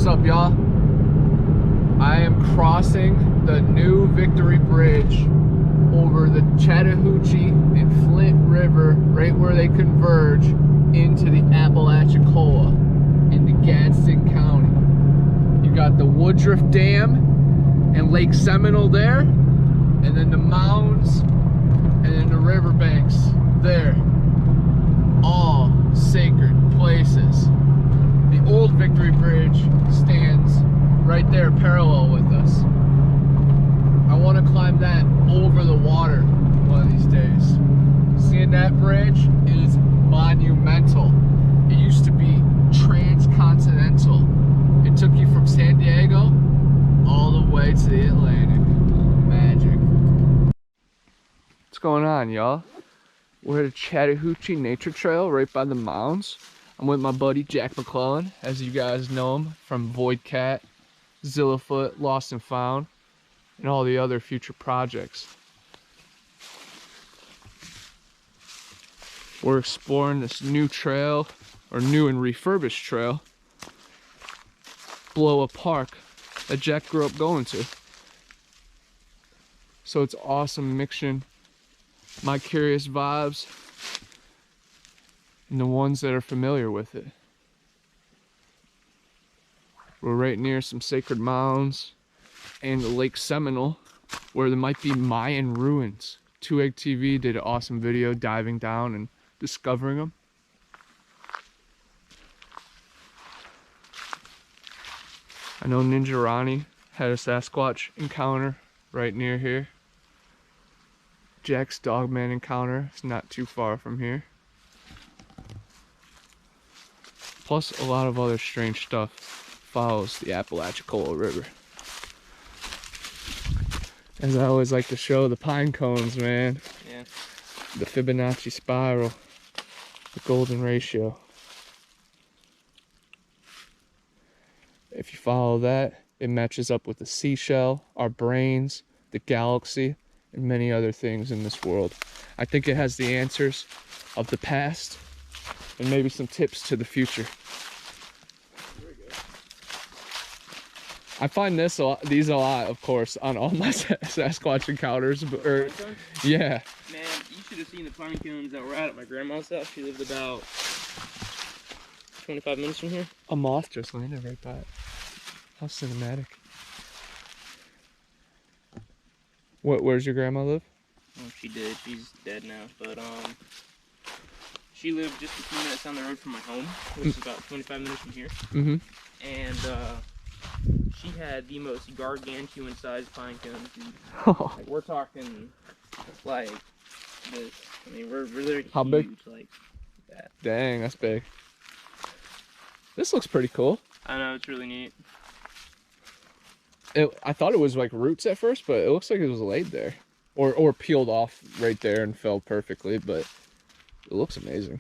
What's up, y'all? I am crossing the new Victory Bridge over the Chattahoochee and Flint River, right where they converge into the Apalachicola into Gadsden County. You got the Woodruff Dam and Lake Seminole there, and then the mounds and then the riverbanks there. All sacred places. The old Victory Bridge stands right there parallel with us. I want to climb that over the water one of these days. Seeing that bridge is monumental. It used to be transcontinental. It took you from San Diego all the way to the Atlantic. Magic. What's going on, y'all? We're at a Chattahoochee Nature Trail right by the mounds. I'm with my buddy Jack McClellan, as you guys know him from Void Cat, Zillafoot, Lost and Found, and all the other future projects. We're exploring this new trail, or new and refurbished trail, Bloa Park, that Jack grew up going to. So it's awesome mixing my curious vibes and the ones that are familiar with it. We're right near some sacred mounds and the Lake Seminole, where there might be Mayan ruins. 2Egg TV did an awesome video diving down and discovering them. I know Ninja Ronnie had a Sasquatch encounter right near here. Jack's Dogman encounter is not too far from here. Plus a lot of other strange stuff follows the Apalachicola River. As I always like to show, the pine cones, man. Yeah. The Fibonacci spiral, the golden ratio. If you follow that, it matches up with the seashell, our brains, the galaxy, and many other things in this world. I think it has the answers of the past and maybe some tips to the future. I find these a lot, of course, on all my Sasquatch encounters. Yeah. Man, you should have seen the pine cones that were out at my grandma's house. She lived about 25 minutes from here. A moth just landed right by it. How cinematic. Where's your grandma live? Well, she did. She's dead now. But she lived just a few minutes down the road from my home, which is about 25 minutes from here. Mm-hmm. And she had the most gargantuan sized pine cones. Oh. Like, we're talking like this. I mean, we're literally how huge, big? Like that. Dang, that's big. This looks pretty cool. I know, it's really neat. I thought it was like roots at first, but it looks like it was laid there. Or peeled off right there and fell perfectly, but it looks amazing.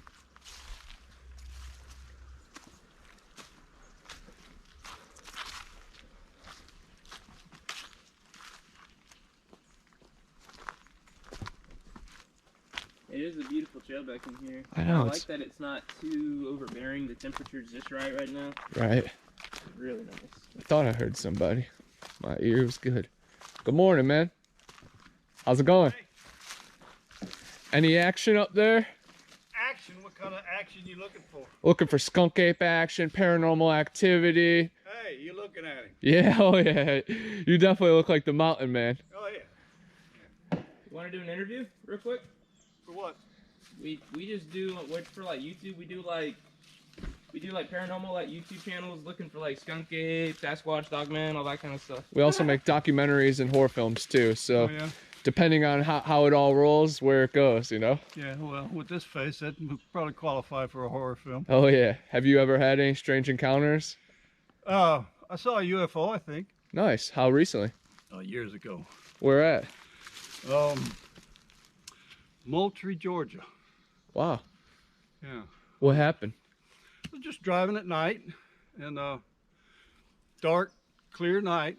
It is a beautiful trail back in here. I know. I like that it's not too overbearing. The temperature's just right now. Right. It's really nice. I thought I heard somebody. My ear was good. Good morning, man. How's it going? Hey. Any action up there? Action? What kind of action you looking for? Looking for skunk ape action, paranormal activity. Hey, you looking at him? Yeah, oh yeah. You definitely look like the mountain man. Oh yeah. You want to do an interview real quick? For what? We just do for like YouTube. We do like paranormal like YouTube channels looking for like skunk ape, Sasquatch, Dogman, all that kind of stuff. We also make documentaries and horror films too. So yeah. Depending on how it all rolls, where it goes, you know. Yeah. Well, with this face, that would probably qualify for a horror film. Oh yeah. Have you ever had any strange encounters? I saw a UFO. I think. Nice. How recently? Years ago. Where at? Moultrie, Georgia. Wow. Yeah. What happened? I was just driving at night, and dark, clear night,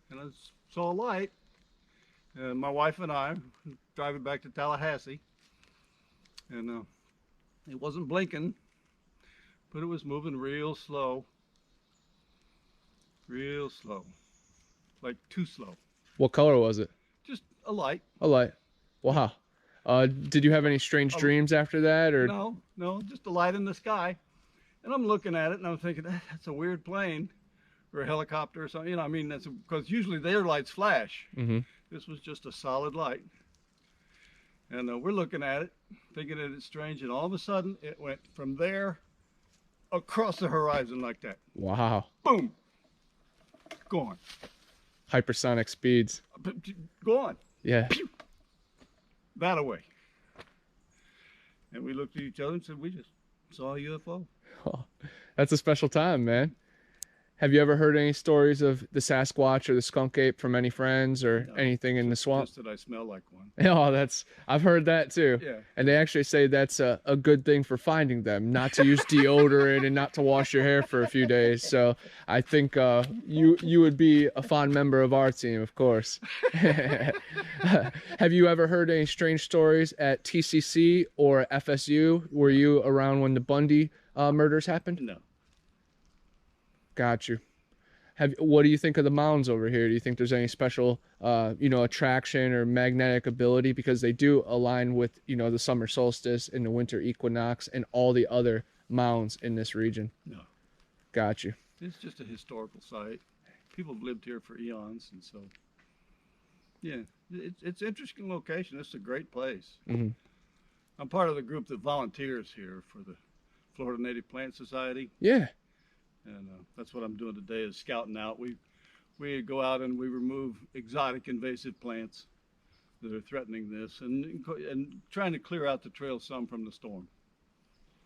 and I saw a light. And my wife and I driving back to Tallahassee, and it wasn't blinking, but it was moving real slow. Real slow. Like too slow. What color was it? Just a light. A light. Wow. Did you have any strange dreams after that, or? No, just a light in the sky. And I'm looking at it and I'm thinking, that's a weird plane or a helicopter or something. You know, I mean, that's because usually their lights flash. Mm-hmm. This was just a solid light. And we're looking at it, thinking that it's strange. And all of a sudden, it went from there across the horizon like that. Wow. Boom. Gone. Hypersonic speeds. Gone. Yeah. That away. And we looked at each other and said, we just saw a UFO. Oh, that's a special time, man. Have you ever heard any stories of the Sasquatch or the skunk ape from any friends or anything in the swamp? Just that I smell like one. Oh, I've heard that too. Yeah. And they actually say that's a good thing for finding them, not to use deodorant and not to wash your hair for a few days. So I think you would be a fond member of our team, of course. Have you ever heard any strange stories at TCC or FSU? Were you around when the Bundy murders happened? No. Got you. What do you think of the mounds over here? Do you think there's any special, attraction or magnetic ability, because they do align with, the summer solstice and the winter equinox and all the other mounds in this region? No. Got you. It's just a historical site. People have lived here for eons, and so yeah, it's an interesting location. It's a great place. Mm-hmm. I'm part of the group that volunteers here for the Florida Native Plant Society. Yeah. And that's what I'm doing today, is scouting out. We go out and we remove exotic invasive plants that are threatening this, and trying to clear out the trail some from the storm.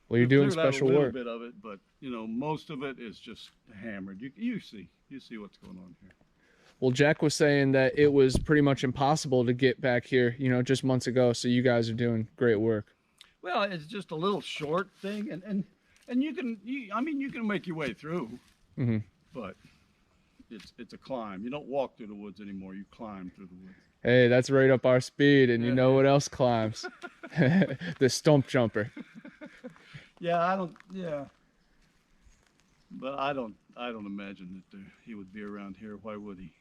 Well, you're doing Cleared out special a little work. bit of it, but most of it is just hammered. You see what's going on here. Well, Jack was saying that it was pretty much impossible to get back here, just months ago. So you guys are doing great work. Well, it's just a little short thing, and you can make your way through, Mm-hmm. but it's a climb. You don't walk through the woods anymore. You climb through the woods. Hey, that's right up our speed, and you Yeah. know what else climbs? The stump jumper. But I don't imagine that he would be around here. Why would he?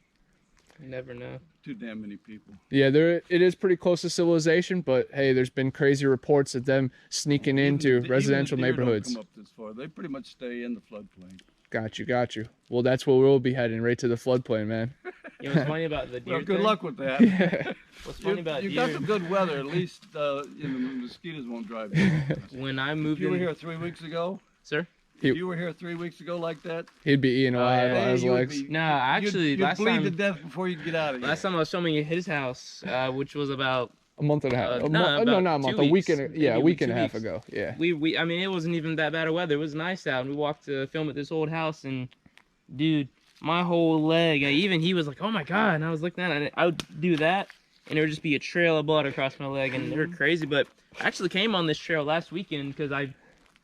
You never know. Too damn many people. Yeah, it is pretty close to civilization, but hey, there's been crazy reports of them sneaking into Even residential the deer neighborhoods. Don't come up this far. They pretty much stay in the floodplain. Got you. Well, that's where we'll be heading, right to the floodplain, man. You know what's funny about the deer Well, good thing? luck with that. Yeah. What's funny about you deer? got some good weather. At least the mosquitoes won't drive you. When I moved You were in, here 3 weeks ago. sir. If you were here 3 weeks ago like that, He'd be eating alive yeah, on his you would legs. be- No, actually, you'd last bleed time, to death before you get out of here. last time I was filming at his house, which was about A month and a half. no, no, about not a 2 month. A week weeks. and Maybe a week and a 2 half weeks. ago. Yeah. we I mean, it wasn't even that bad of weather. It was nice out, and we walked to film at this old house, and dude, my whole leg, even he was like, "Oh my god!" And I was looking at it, and I would do that, and there would just be a trail of blood across my leg, and they were crazy. But I actually came on this trail last weekend because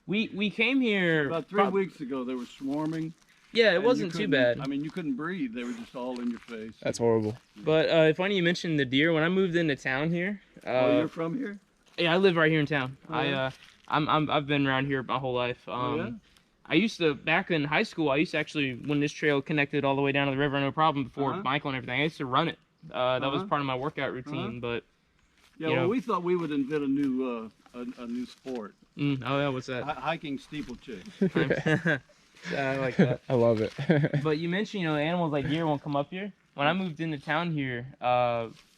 we came here About 3 weeks ago, they were swarming. Yeah, it and you wasn't too couldn't- bad. I mean, you couldn't breathe. They were just all in your face. That's horrible. But funny you mentioned the deer. When I moved into town here, You're from here? yeah, I live right here in town. Oh, yeah? I've been around here my whole life. Yeah? I used to, back in high school, I used to actually, when this trail connected all the way down to the river, no problem, before Uh-huh. Michael and everything, I used to run it. That was Uh-huh. part of my workout routine, but, Yeah, You well, know. we thought we would invent a new sport. oh yeah, what's that? Hiking steeplechase. I like that. I love it. But you mentioned, animals like deer won't come up here. When I moved into town here,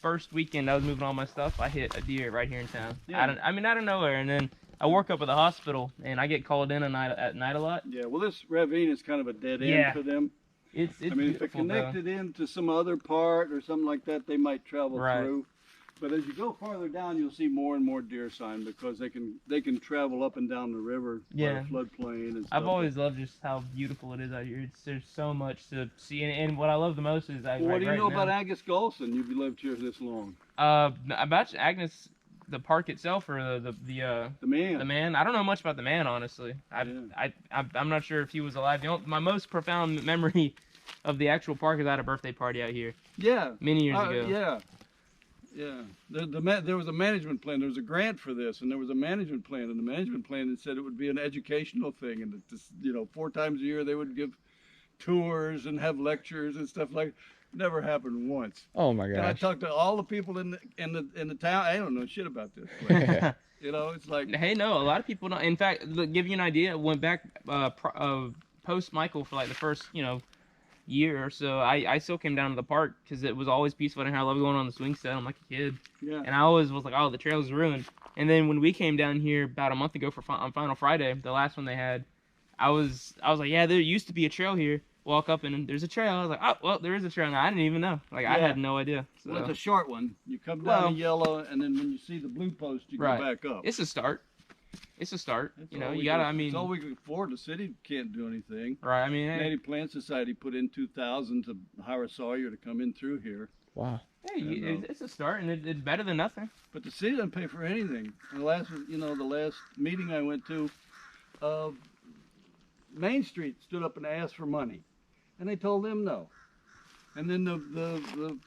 first weekend I was moving all my stuff, I hit a deer right here in town. Yeah. Out of nowhere, and then I work up at the hospital, and I get called in at night a lot. Yeah, well, this ravine is kind of a dead end Yeah. for them. It's I mean, if it beautiful, though. connected into some other part or something like that, they might travel Right. through. But as you go farther down, you'll see more and more deer sign because they can travel up and down the river Yeah. by the floodplain and stuff. I've always loved just how beautiful it is out here. There's so much to see, and what I love the most is Well, what do you right know now, about Agus Golson? You've lived here this long. about Agnes, the park itself, or the The man. the man. I don't know much about the man, honestly. I'm not sure if he was alive. My most profound memory of the actual park is I had a birthday party out here Yeah. many years ago. Yeah. Yeah. There was a management plan. There was a grant for this, and there was a management plan. And the management plan that said it would be an educational thing, and that this, 4 times a year they would give tours and have lectures and stuff like. Never happened once. Oh my And I gosh. talked to all the people in the town. I don't know shit about this place. You know, it's like Hey, no, a lot of people don't. In fact, look, give you an idea. Went back post Michael for like the first, year or so. I still came down to the park because it was always peaceful and I love going on the swing set. I'm like a kid, yeah. and I always was like, oh, the trail's ruined. And then when we came down here about a month ago on Final Friday, the last one they had, I was like, yeah, there used to be a trail here. Walk up and there's a trail. I was like, oh, well, there is a trail now. I didn't even know. Like, I Yeah. had no idea. So. Well, it's a short one. You come down Well- in yellow, and then when you see the blue post, you Right. go back up. It's a start. It's a start. That's You know, all you we gotta. can- I mean, it's all we can afford. The city can't do anything. right? I mean, hey, Native Plant Society put in 2,000 to hire a sawyer to come in through here, Wow. hey, it's a start, and it's better than nothing. but the city doesn't pay for anything. And the last meeting I went to, Main Street stood up and asked for money, and they told them no. And then the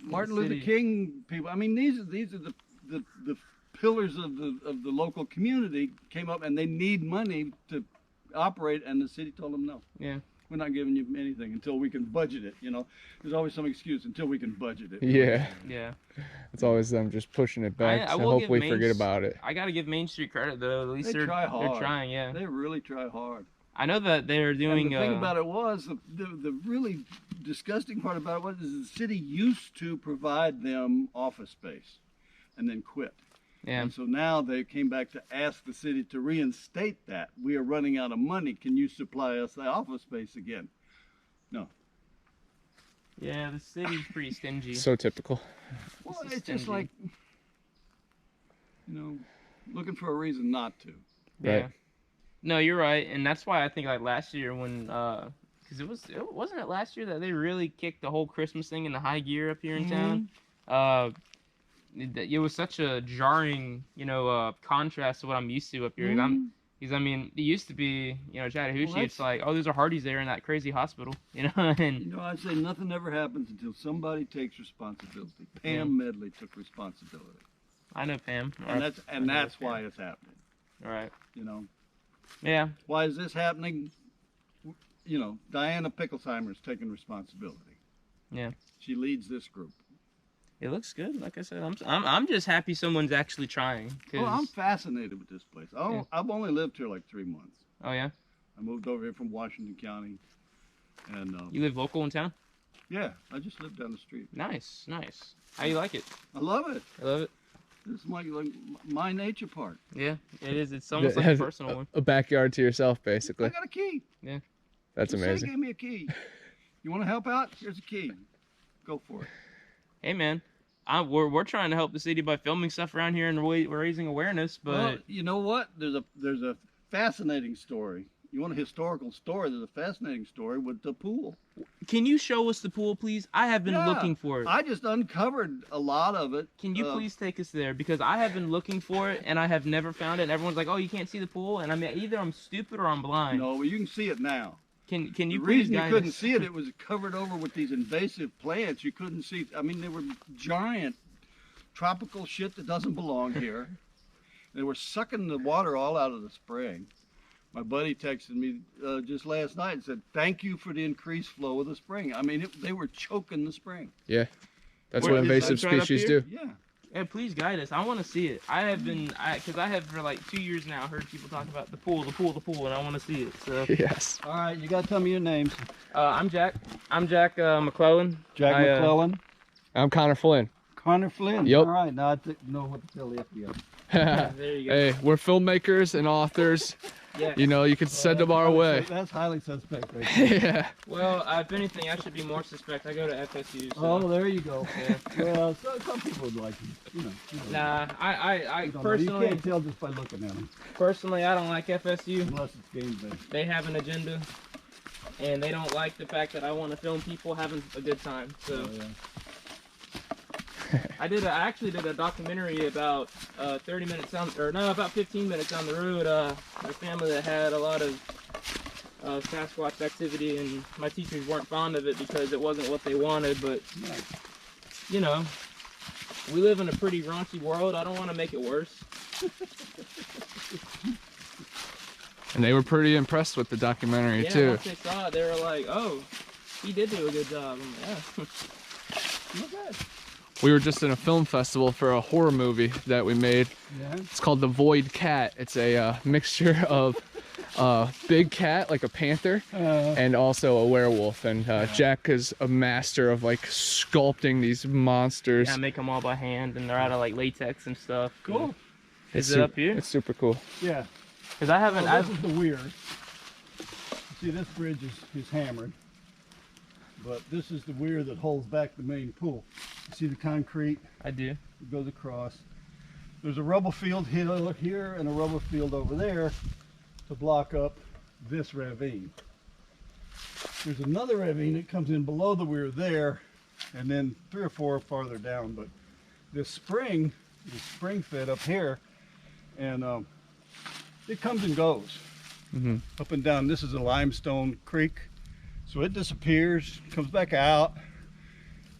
Martin Luther city. King people. I mean, these are the pillars of the local community came up, and they need money to operate, and the city told them no. Yeah. We're not giving you anything until we can budget it. You know, there's always some excuse until we can budget it. Yeah. Yeah. It's always them just pushing it back I to will give hopefully Main forget S- about it. I gotta give Main Street credit though. At least They they're try they're hard. trying. Yeah. They really try hard. I know that they're doing. And the thing about it was the really disgusting part about it was is the city used to provide them office space, and then quit. Yeah. And so now they came back to ask the city to reinstate that. We are running out of money. Can you supply us the office space again? No. Yeah. The city's pretty stingy. So typical. Well, is it's just stingy. like, looking for a reason not to. Yeah. Right. No, you're right, and that's why I think like last year when because wasn't it last year that they really kicked the whole Christmas thing into high gear up here in town. It was such a jarring, contrast to what I'm used to up here. Because I mean, it used to be, Chattahoochee. Well, It's like, oh, there's a Hardee's there in that crazy hospital, and I'd say nothing ever happens until somebody takes responsibility. Pam Medley took responsibility. I know Pam. And that's why it's happening. All right. Yeah. Why is this happening? Diana Picklesheimer is taking responsibility. Yeah. She leads this group. It looks good. Like I said, I'm just happy someone's actually trying. 'Cause- Well, I'm fascinated with this place. Yeah. I've only lived here like 3 months. oh yeah. I moved over here from Washington County, and You live local in town? yeah, I just live down the street. Nice. How you like it? I love it. I love it. This is my nature park. Yeah, it is. It's almost like a personal one. A backyard to yourself, I basically. got a key. That's The city amazing. gave me a key. You want to help out? Here's a key. Go for it. Hey man, we're trying to help the city by filming stuff around here and we're raising awareness. But Well, you know what? There's a fascinating story. You want a historical story? There's a fascinating story with the pool. can you show us the pool, please? I have been Yeah, looking for it. I just uncovered a lot of it. Can you please take us there? Because I have been looking for it and I have never found it. And everyone's like, "Oh, you can't see the pool," and I mean, either I'm stupid or I'm blind. No, well, you can see it now. Can you The please reason you guide couldn't us? see it, it was covered over with these invasive plants. You couldn't see. I mean, they were giant tropical shit that doesn't belong here. They were sucking the water all out of the spring. My buddy texted me just last night and said, "Thank you for the increased flow of the spring." I mean, they were choking the spring. That's Where what is it? invasive It's right up species here? do. Yeah. Yeah, please guide us. I want to see it. I have been, because I have for like 2 years now heard people talk about the pool, and I want to see it. So, Yes. All right, you got to tell me your names. I'm Jack. I'm Jack McClellan. Jack I, McClellan. I'm Connor Flynn. Connor Flynn. Yep. All right, now I know what to tell the FBI. There you go. Hey, we're filmmakers and authors. Yeah. You can send them our way. That's highly suspect, right there. Yeah. Well, if anything, I should be more suspect. I go to FSU. So. Oh, there you go. Yeah. Well, some people would like you. Nah, I You don't know. You personally, can't tell just by looking at them, I don't like FSU. unless it's game based. They have an agenda, and they don't like the fact that I want to film people having a good time. So. Oh, yeah. I actually did a documentary about 30 minutes down, or no, about 15 minutes down the road. A family that had a lot of Sasquatch activity, and my teachers weren't fond of it because it wasn't what they wanted. But Yeah. We live in a pretty raunchy world. I don't want to make it worse. And they were pretty impressed with the documentary Yeah, too. once they saw it, they were like, "Oh, he did do a good job." I'm like, yeah. Not bad. We were just in a film festival for a horror movie that we made. Yeah. It's called The Void Cat. It's a mixture of big cat, like a panther, and also a werewolf. And Jack is a master of like sculpting these monsters. Yeah, I make them all by hand, and they're out of like latex and stuff. Cool. Is it up here? It's super cool. Yeah. Because I haven't. Well, this is the weir. See, this bridge is hammered, but this is the weir that holds back the main pool. You see the concrete I do. that goes across. There's a rubble field here and a rubble field over there to block up this ravine. There's another ravine that comes in below the weir there, and then 3 or 4 farther down. But this spring is spring fed up here, and it comes and goes up and down. This is a limestone creek, so it disappears, comes back out.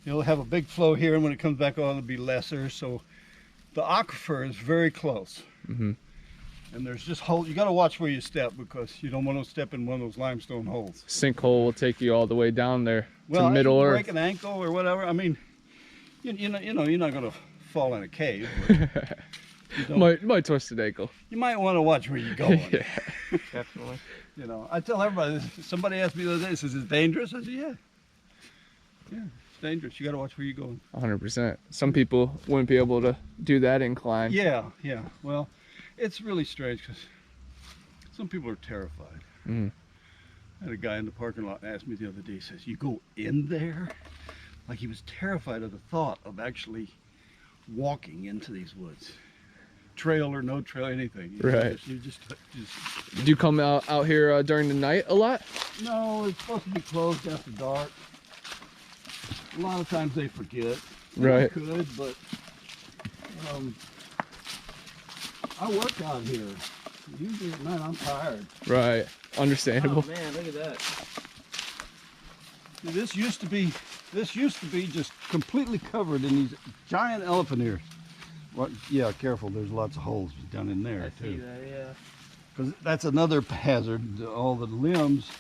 It'll have a big flow here, and when it comes back on, it'll be lesser. So the aquifer is very close. And there's just holes. You got to watch where you step, because you don't want to step in one of those limestone holes. Sinkhole will take you all the way down there Well, to Middle if you Earth. break an ankle or whatever, I mean, you know, you're not going to fall in a cave. But you, Might twist an ankle. you might want to watch where you're going. Yeah. Definitely. You know, I tell everybody. Somebody asked me the other day, says, "Is it dangerous?" I said, "Yeah, it's dangerous. You got to watch where you're going." 100%. Some people wouldn't be able to do that incline. Yeah. Well, it's really strange because some people are terrified. Mhm. I had a guy in the parking lot ask me the other day. He says, "You go in there?" Like he was terrified of the thought of actually walking into these woods, trail or no trail, anything. Right. You just Do you come out here during the night a lot? no. It's supposed to be closed after dark. A lot of times they forget. Right. I could, but I work out here. Usually at night I'm tired. Right. Understandable. Oh man, look at that. This used to be just completely covered in these giant elephant ears. Well, yeah, careful. There's lots of holes down in there I see too. that. Yeah. Because that's another hazard. All the limbs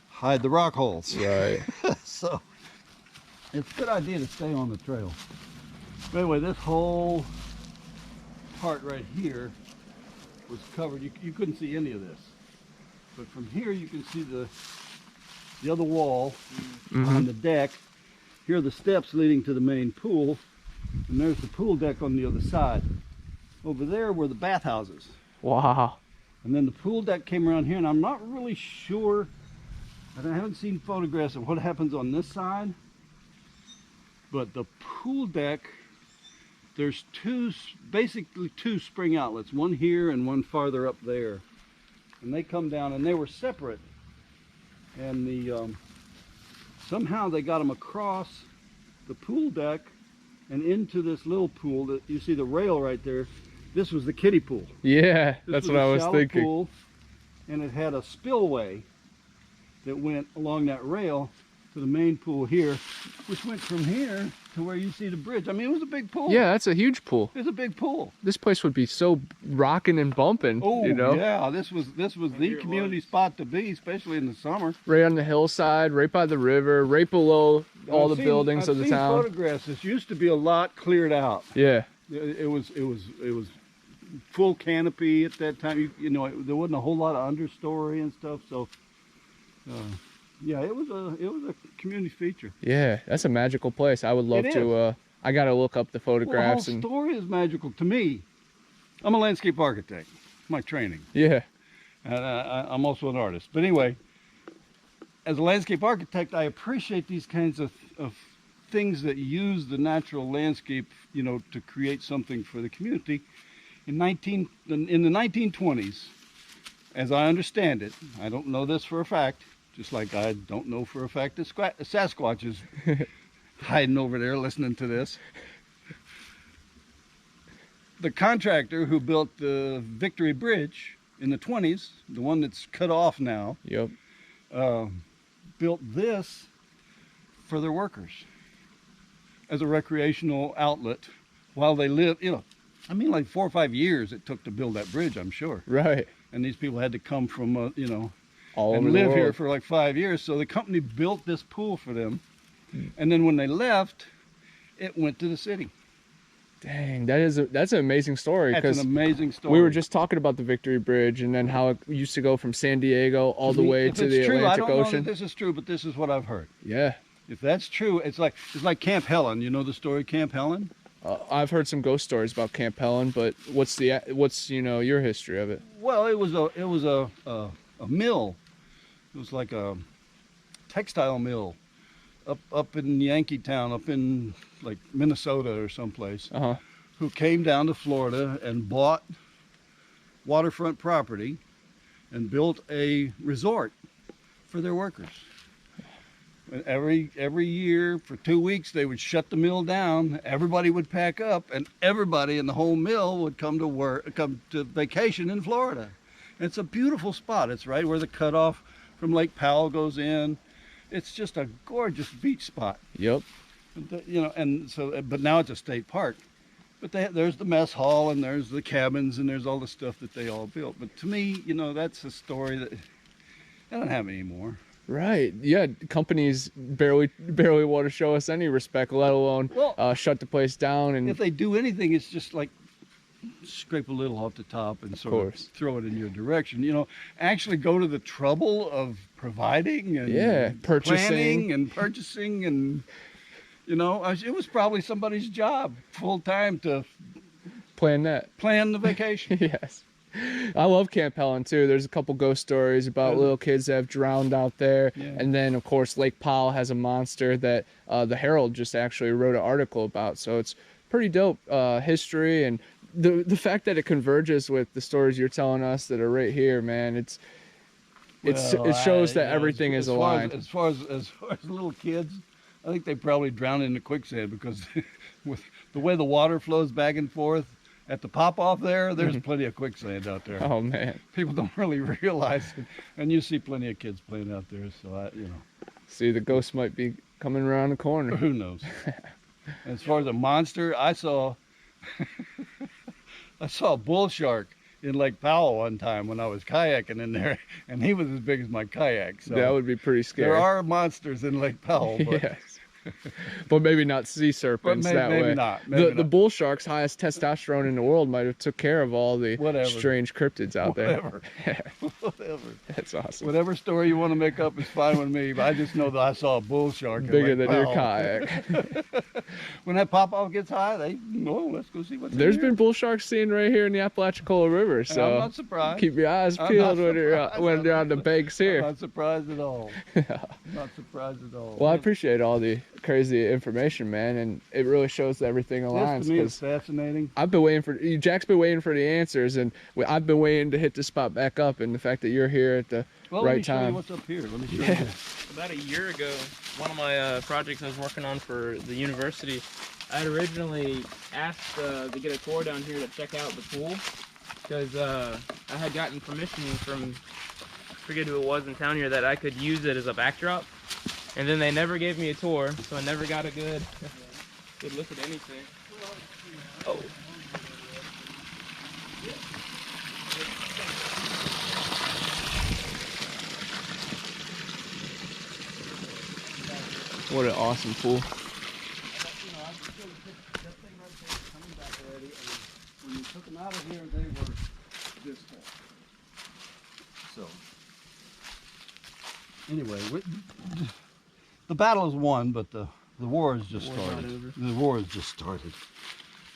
hide the rock holes. Right. So it's a good idea to stay on the trail. But anyway, this whole part right here was covered. You couldn't see any of this. But from here you can see the other wall on the deck. Here are the steps leading to the main pool. And there's the pool deck on the other side. Over there were the bathhouses. Wow. And then the pool deck came around here, and I'm not really sure. I haven't seen photographs of what happens on this side. But the pool deck, there's basically two spring outlets, one here and one farther up there. And they come down, and they were separate. And somehow they got them across the pool deck and into this little pool that you see the rail right there. This was the kiddie pool. Yeah, This that's was what a I was shallow thinking. Pool, and it had a spillway that went along that rail to the main pool here, which went from here to where you see the bridge. I mean, it was a big pool. Yeah, that's a huge pool. It was a big pool. This place would be so rocking and bumping, Oh, you know? yeah, this was the community spot to be, especially in the summer. Right on the hillside, right by the river, right below all the buildings of the I've seen town. photographs. This used to be a lot cleared out. Yeah. It was full canopy at that time. You know, there wasn't a whole lot of understory and stuff. So, yeah, it was a community feature. Yeah, that's a magical place. I would love It to I got to look up the Well, the photographs whole and story is magical to me. I'm a landscape architect, my training, yeah. and I'm also an artist. But anyway, as a landscape architect, I appreciate these kinds of things that use the natural landscape, you know, to create something for the community. In the 1920s, as I understand it, I don't know this for a fact, just like I don't know for a fact that Sasquatch is hiding over there listening to this. The contractor who built the Victory Bridge in the 20s, the one that's cut off now, Yep. built this for their workers as a recreational outlet while they lived, you know, I mean like 4 or 5 years it took to build that bridge, I'm sure. Right. and these people had to come from, you know, All over and the live here world. for like 5 years. So the company built this pool for them, and then when they left, it went to the city. Dang, that's an amazing story. That's Because an amazing story. we were just talking about the Victory Bridge and then how it used to go from San Diego all the way If to it's the true, I Atlantic don't know Ocean. that this is true, but this is what I've heard. Yeah, If that's true, it's like Camp Helen. You know the story of Camp Helen? I've heard some ghost stories about Camp Helen, but what's you know your history of it? Well, it was a mill. It was like a textile mill up in Yankeetown, up in like Minnesota or someplace, Uh huh. who came down to Florida and bought waterfront property and built a resort for their workers. And every year for 2 weeks they would shut the mill down. Everybody would pack up, and everybody in the whole mill would come to vacation in Florida. And it's a beautiful spot. It's right where the cutoff from Lake Powell goes in. It's just a gorgeous beach spot. Yep. You know, and so, but now it's a state park. But there's the mess hall, and there's the cabins, and there's all the stuff that they all built. But to me, you know, that's a story that I don't have anymore. Right. Yeah. Companies barely want to show us any respect, let alone Well, shut the place down. And if they do anything, it's just like scrape a little off the top and sort course. of throw it in your direction. You know, actually go to the trouble of providing and Yeah, purchasing. planning and purchasing, and you know, it was probably somebody's job full time to plan that. plan the vacation. Yes. I love Camp Helen too. There's a couple ghost stories about Yeah. little kids that have drowned out there. Yeah. And then of course Lake Powell has a monster that the Herald just actually wrote an article about. So it's pretty dope history, and the fact that it converges with the stories you're telling us that are right here, man. It shows that everything is aligned. As far as little kids, I think they probably drown in the quicksand because with the way the water flows back and forth at the pop off there's plenty of quicksand out there. Oh man. People don't really realize it, and you see plenty of kids playing out there. So you know, See, the ghost might be coming around the corner. who knows? As far as a monster, I saw a bull shark in Lake Powell one time when I was kayaking in there, and he was as big as my kayak. So That would be pretty scary. there are monsters in Lake Powell, but Yes. But maybe not sea serpents that maybe way. not. The bull shark's highest testosterone in the world might have took care of all the Whatever. strange cryptids out Whatever. there. Whatever. That's awesome. Whatever story you want to make up is fine with me, but I just know that I saw a bull shark in Bigger Lake than your Powell. kayak. When that pop-off gets high, let's go see what's in There's here. been bull sharks seen right here in the Apalachicola River, And I'm so not surprised. keep your eyes I'm peeled not when surprised. you're on the banks I'm here. not surprised at all. Not surprised at all. Well, I appreciate all the crazy information, man, and it really shows that everything aligns. This to me is 'Cause fascinating. I've been waiting for Jack's been waiting for the answers, and I've been waiting to hit the spot back up. And the fact that you're here at the Well, let me right show you time. what's up here. Let me show Yeah. you. About a year ago, one of my projects I was working on for the university, I had originally asked to get a tour down here to check out the pool because I had gotten permission from, I forget who it was in town here, that I could use it as a backdrop. And then they never gave me a tour, so I never got a good look at anything. Oh. What an awesome pool. When you took them out of here, they were this tall. So, anyway, the battle is won, but the war has just War's not started. over. The war has just started,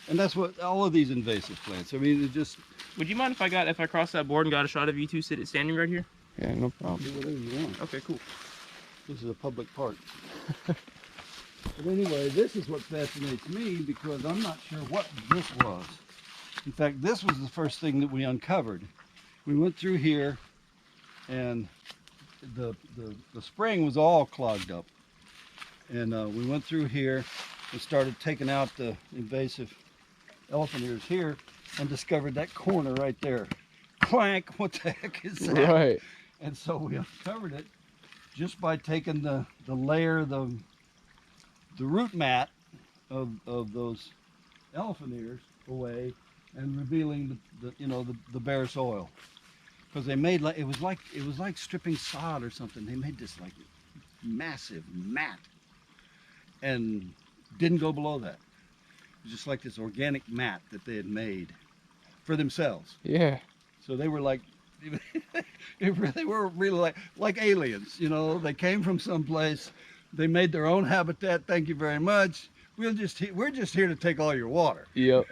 and that's what all of these invasive plants. I mean, it just Would you mind if I crossed that board and got a shot of you two standing right here? Yeah, no problem. do whatever you want. Okay, cool. This is a public park. But anyway, this is what fascinates me because I'm not sure what this was. In fact, this was the first thing that we uncovered. We went through here, and the spring was all clogged up. And we went through here and started taking out the invasive elephant ears here and discovered that corner right there. Clank, what the heck is that? Right. And so we uncovered it just by taking the layer, the root mat of those elephant ears away and revealing the bare soil. because they made like it was like stripping sod or something. They made this like massive mat and didn't go below that. It was just like this organic mat that they had made for themselves. Yeah. So they were like, they were really like aliens, you know. They came from someplace, they made their own habitat. Thank you very much. We're just here to take all your water. Yep.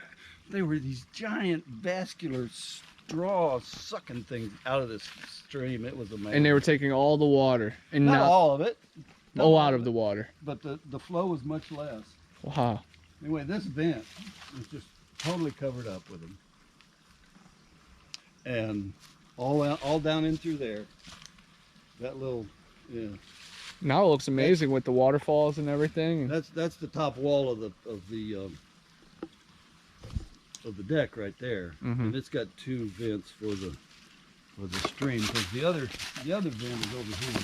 They were these giant vascular straw sucking things out of this stream. It was amazing. And they were taking all the water and not not all of it. Not all out of the water. But the flow was much less. Wow. Anyway, this vent was just totally covered up with them. And all down in through there. That little, yeah. Now it looks amazing with the waterfalls and everything. That's the top wall of the deck right there, and it's got two vents for the stream. Because the other vent is over here.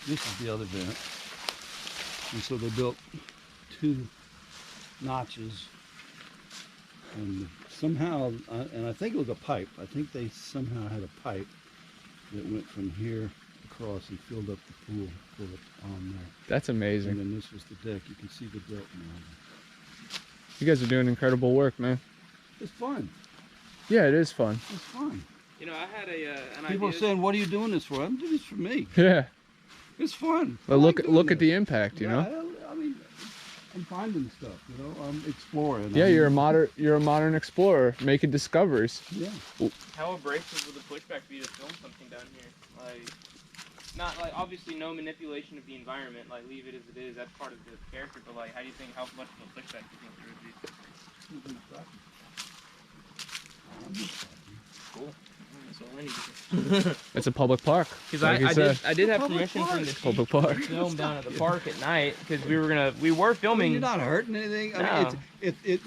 This is the other vent, and so they built two notches. And somehow, and I think it was a pipe. I think they somehow had a pipe that went from here across and filled up the pool, filled it on there. That's amazing. And then this was the deck. You can see the deck now. You guys are doing incredible work, man. It's fun. Yeah, it is fun. It's fun. You know, I had an People are idea. saying, "What are you doing this for?" I'm doing this for me. Yeah. It's fun. But I like look doing at the this. impact, you know? I mean, I'm finding stuff. You know, I'm exploring. Yeah, you're a modern explorer making discoveries. Yeah. How abrasive would the pushback be to film something down here? Like, not like obviously no manipulation of the environment. Like, leave it as it is. That's part of the character. But like, how do you think how much of a pushback do you think there would be? Cool. That's all I need. It's a public park. Because like you said. I did have Public permission from the park. chief Public park. to film down at the park at night because we were I filming. mean, you're not hurting anything. I mean,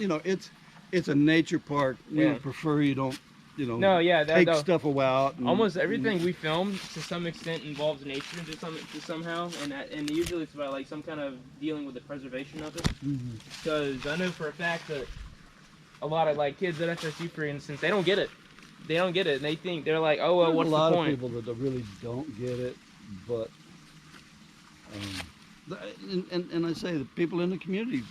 No. it's a nature park. We Yeah. would prefer you don't, No, yeah, take no. stuff out. And, Almost everything we filmed to some extent involves nature to somehow, and usually it's about like some kind of dealing with the preservation of it. Mhm. Because I know for a fact that a lot of like kids at FSU, for instance, they don't get it. They don't get it, and they think they're like, oh well, There's what's a lot the of point? people that really don't get it, but and I say the people in the community,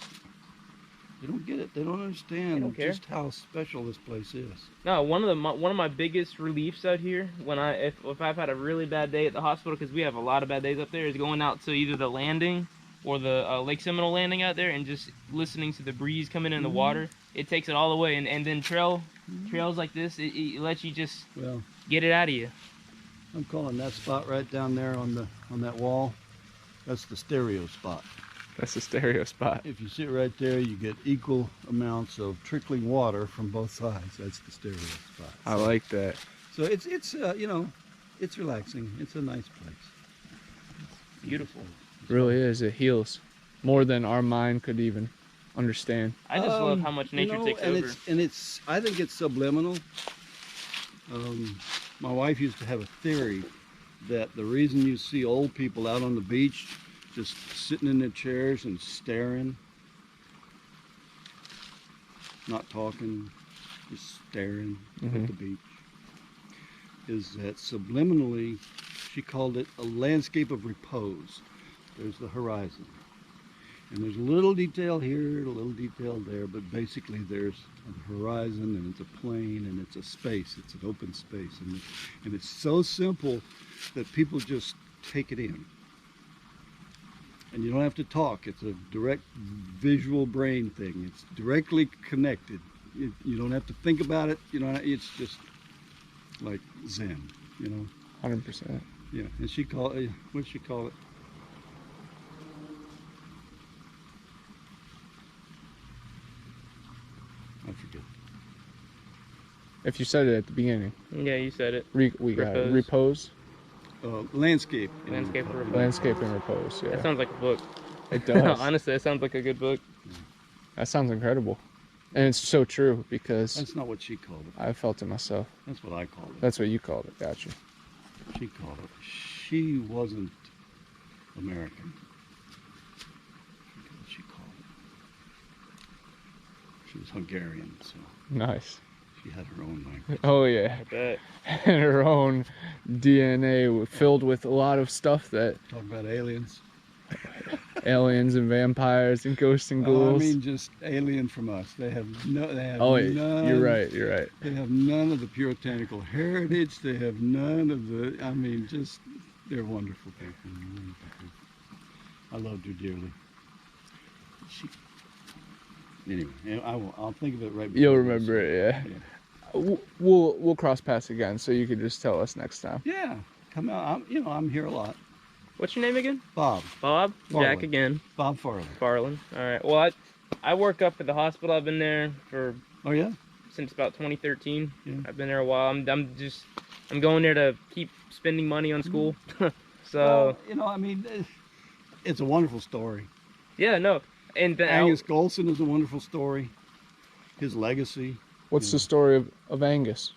they don't get it. They don't understand They don't care. just how special this place is. No, one of my biggest reliefs out here when if I've had a really bad day at the hospital, because we have a lot of bad days up there, is going out to either the landing or the Lake Seminole landing out there and just listening to the breeze coming in the water. It takes it all away, and then trails like this, it lets you just Well, get it out of you. I'm calling that spot right down there on that wall. That's the stereo spot. That's the stereo spot. If you sit right there, you get equal amounts of trickling water from both sides. That's the stereo spot. I like that. So it's it's relaxing. It's a nice place. Beautiful. It really is. It heals more than our mind could even understand. I just love how much nature takes and over. It's I think it's subliminal. My wife used to have a theory that the reason you see old people out on the beach just sitting in their chairs and staring, not talking, just staring at the beach, is that subliminally, she called it a landscape of repose. There's the horizon. And there's a little detail here, a little detail there, but basically there's a horizon and it's a plain and it's a space. It's an open space. And it's so simple that people just take it in. And you don't have to talk. It's a direct visual brain thing. It's directly connected. You don't have to think about it. You know, it's just like Zen, you know. 100%. Yeah, and she called it, what'd she call it? I forget. If you said it at the beginning, Yeah, you said it. we got it. Repose. Repose, Landscape. Landscape of repose. landscape and repose. That Yeah, sounds like a book. it does. Honestly, that sounds like a good book. That sounds incredible, and it's so true because That's not what she called it. I felt it myself. That's what I called it. That's what you called it. Gotcha. She called it. She wasn't American. She was Hungarian, so Nice. she had her own language. Oh yeah. I bet. And her own DNA filled with a lot of stuff that Talk about aliens. aliens and vampires and ghosts and Oh, I ghouls. mean, just alien from us. They have no. They have Oh, none. you're right. You're right. They have none of the puritanical heritage. They have none of the. I mean, just they're wonderful people. Wonderful people. I loved her dearly. She. Anyway, I'll think of it right. You'll before remember this. it, yeah. We'll cross paths again, so you can just tell us next time. Yeah, come out. I'm here a lot. What's your name again? Bob Bob? Farland. Jack again. Bob Farland. Farland. All right. Well, I work up at the hospital. I've been there for Oh yeah. since about 2013. Yeah. I've been there a while. I'm going there to keep spending money on school. So Well, I mean, it's a wonderful story. yeah, no. And then Angus Golson is a wonderful story. His legacy. What's the story of Angus?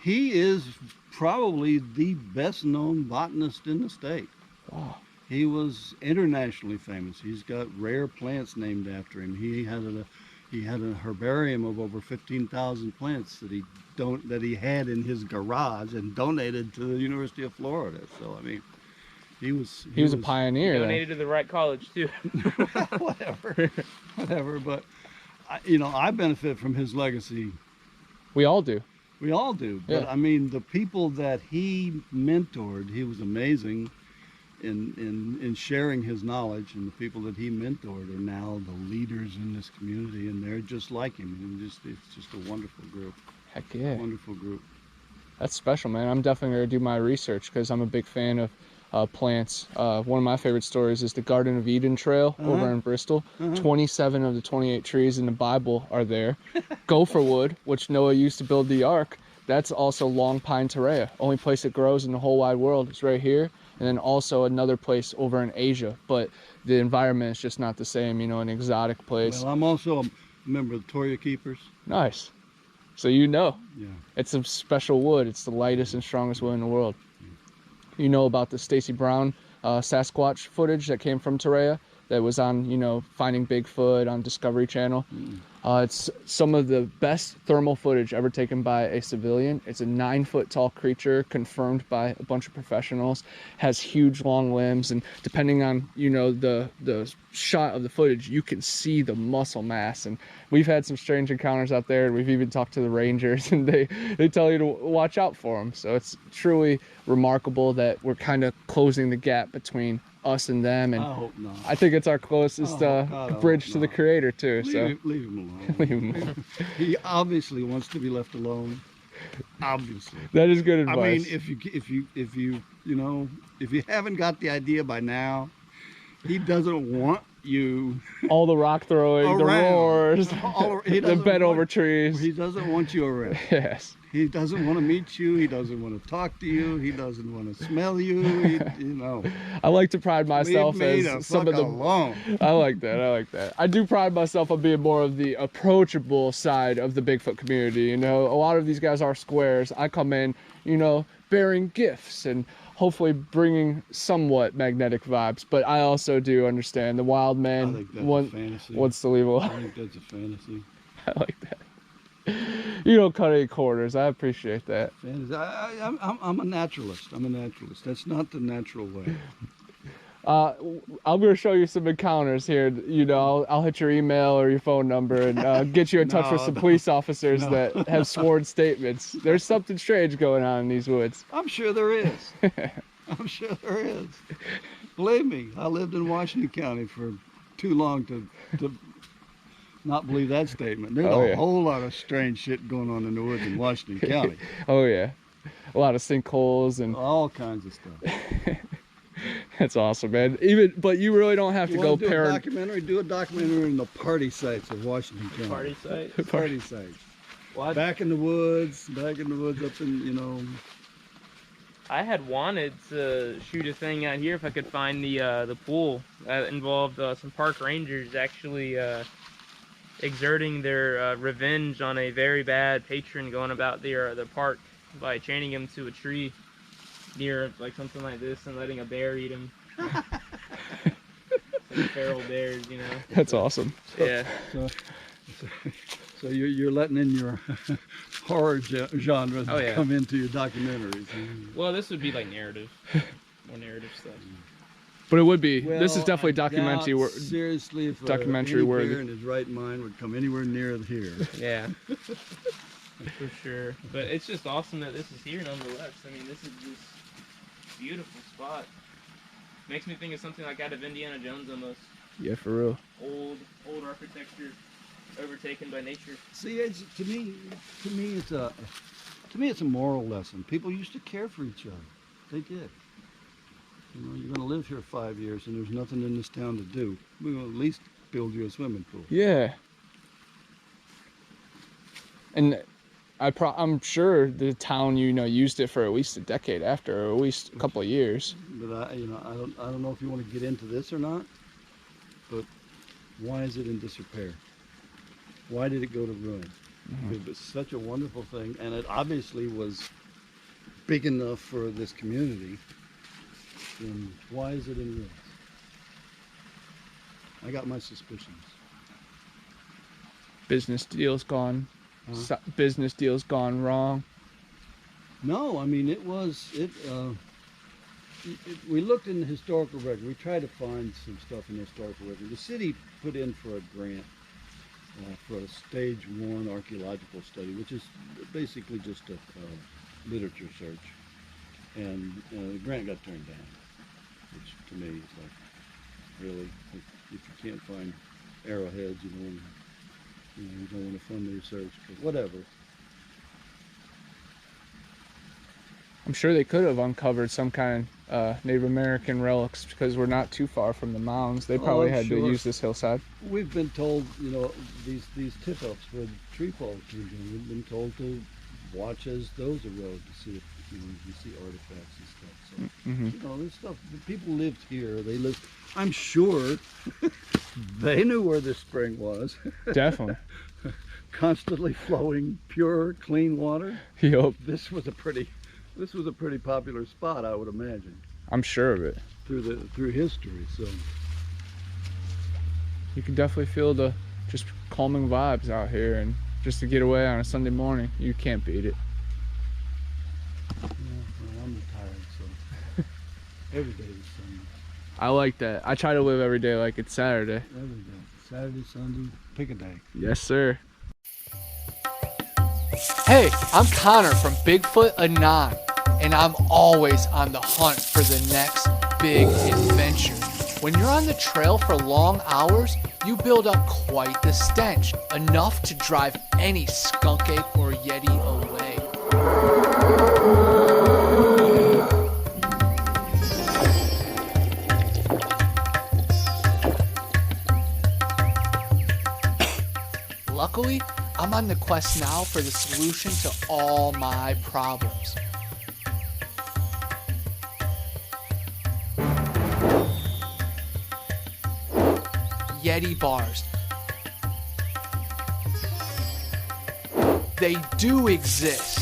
He is probably the best known botanist in the state. Wow. He was internationally famous. He's got rare plants named after him. He had a herbarium of over 15,000 plants that he had in his garage and donated to the University of Florida. So I mean, he was A pioneer. Then. donated to the right college too. whatever. But I benefit from his legacy. We all do. We all do. But Yeah. I mean, the people that he mentored, he was amazing in sharing his knowledge, and the people that he mentored are now the leaders in this community, and they're just like him. And it's just a wonderful group. Heck yeah. Wonderful group. That's special, man. I'm definitely going to do my research because I'm a big fan of plants. One of my favorite stories is the Garden of Eden Trail over in Bristol. 27 of the 28 trees in the Bible are there. Gopher wood, which Noah used to build the ark, that's also long pine terrea. Only place it grows in the whole wide world is right here. And then also another place over in Asia. But the environment is just not the same, an exotic place. Well, I'm also a member of the Toria Keepers. Nice. So you know. Yeah. It's a special wood. It's the lightest and strongest wood in the world. You know about the Stacy Brown Sasquatch footage that came from Terrea that was on, Finding Bigfoot on Discovery Channel. It's some of the best thermal footage ever taken by a civilian. It's a 9-foot tall creature confirmed by a bunch of professionals, has huge long limbs, and depending on, the shot of the footage, you can see the muscle mass. And we've had some strange encounters out there, and we've even talked to the rangers, and they tell you to watch out for them. So it's truly remarkable that we're kind of closing the gap between us and them, and I hope not. I think it's our closest Oh, God, I bridge hope to the not. creator too. So Leave him alone. leave him alone. He obviously wants to be left alone. Obviously. That is good I advice. mean, if you haven't got the idea by now, he doesn't want you all the rock throwing, the around. roars, He the doesn't bed want- over trees. He doesn't want you around. Yes. He doesn't want to meet you. He doesn't want to talk to you. He doesn't want to smell you. I like to pride myself Leave me the as some fuck of the. alone. I like that. I do pride myself on being more of the approachable side of the Bigfoot community. A lot of these guys are squares. I come in, bearing gifts and hopefully bringing somewhat magnetic vibes. But I also do understand the wild I man think that's a fantasy. wants to leave I alone. think that's a fantasy. I like that. You don't cut any corners. I appreciate that. Fantasy. I'm a naturalist. I'm a naturalist. That's not the natural way. I'm going to show you some encounters here. I'll hit your email or your phone number and get you in touch with some police officers that have sworn statements. There's something strange going on in these woods. I'm sure there is. I'm sure there is. Believe me, I lived in Washington County for too long to not believe that statement. There's Oh, a yeah. whole lot of strange shit going on in the woods in Washington County. Oh yeah, a lot of sinkholes and All kinds of stuff. that's awesome, man. But you really don't have to You go want to do a parent. documentary? Do a documentary in the party sites of Washington County. Party site. Party sites. Well, Back in the woods up in, I had wanted to shoot a thing out here if I could find the pool that involved some park rangers actually exerting their revenge on a very bad patron going about the park by chaining him to a tree near like something like this and letting a bear eat him. Some feral bears, That's awesome. Yeah. so So you're letting in your horror genre Oh, yeah. come into your documentaries. Well, this would be like narrative, more narrative stuff. But it would be. This is Well, definitely I documentary. doubt, seriously, if documentary any worthy. bear in his right mind would come anywhere near here. Yeah, for sure. But it's just awesome that this is here nonetheless. I mean, this is just beautiful spot. Makes me think of something like out of Indiana Jones almost. Yeah, for real. Old architecture overtaken by nature. See, to me, it's a moral lesson. People used to care for each other. They did. You know, you're going to live here 5 years, and there's nothing in this town to do. We're going to at least build you a swimming pool. Yeah. And I'm sure the town, used it for at least a decade after, or at least a couple of years. But I don't know if you want to get into this or not. But why is it in disrepair? Why did it go to ruin? It was such a wonderful thing, and it obviously was big enough for this community. And why is it in ruins? I got my suspicions. Business deals gone. Huh? Business deals gone wrong. No, I mean we looked in the historical record. We tried to find some stuff in the historical record. The city put in for a grant for a stage 1 archaeological study, which is basically just a literature search. And the grant got turned down, which to me is like, really, if you can't find arrowheads, you don't want to fund the research, but whatever. I'm sure they could have uncovered some kind of Native American relics because we're not too far from the mounds. They probably I'm had to sure. use this hillside. We've been told, these tip-ups where the tree fall came down, we've been told to watch as those erode to see if you see artifacts and stuff. So, this stuff, the people lived here. They lived, I'm sure they knew where this spring was. Definitely. Constantly flowing, pure, clean water. Yup. This was a pretty popular spot, I would imagine, I'm sure of it. through history. So You can definitely feel the just calming vibes out here, and just to get away on a Sunday morning, you can't beat it. yeah, well, I'm retired, so every day is Sunday. I like that. I try to live every day like it's Saturday. Every day, Saturday, Sunday, pick a day. Yes, sir. Hey, I'm Connor from Bigfoot Anon, and I'm always on the hunt for the next big adventure. When you're on the trail for long hours, you build up quite the stench, enough to drive any skunk ape or yeti away. Luckily, I'm on the quest now for the solution to all my problems. Yeti bars. They do exist.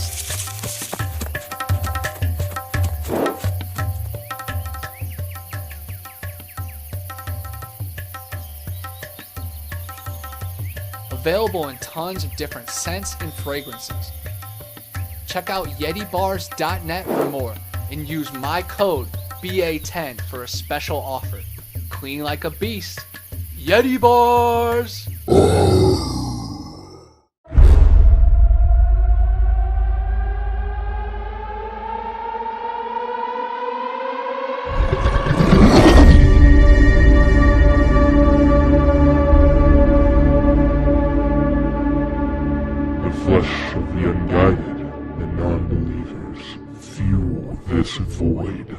Available in tons of different scents and fragrances. Check out YetiBars.net for more and use my code BA10 for a special offer. Clean like a beast. Yeti Bars! The flesh of the unguided and non-believers fuel this void.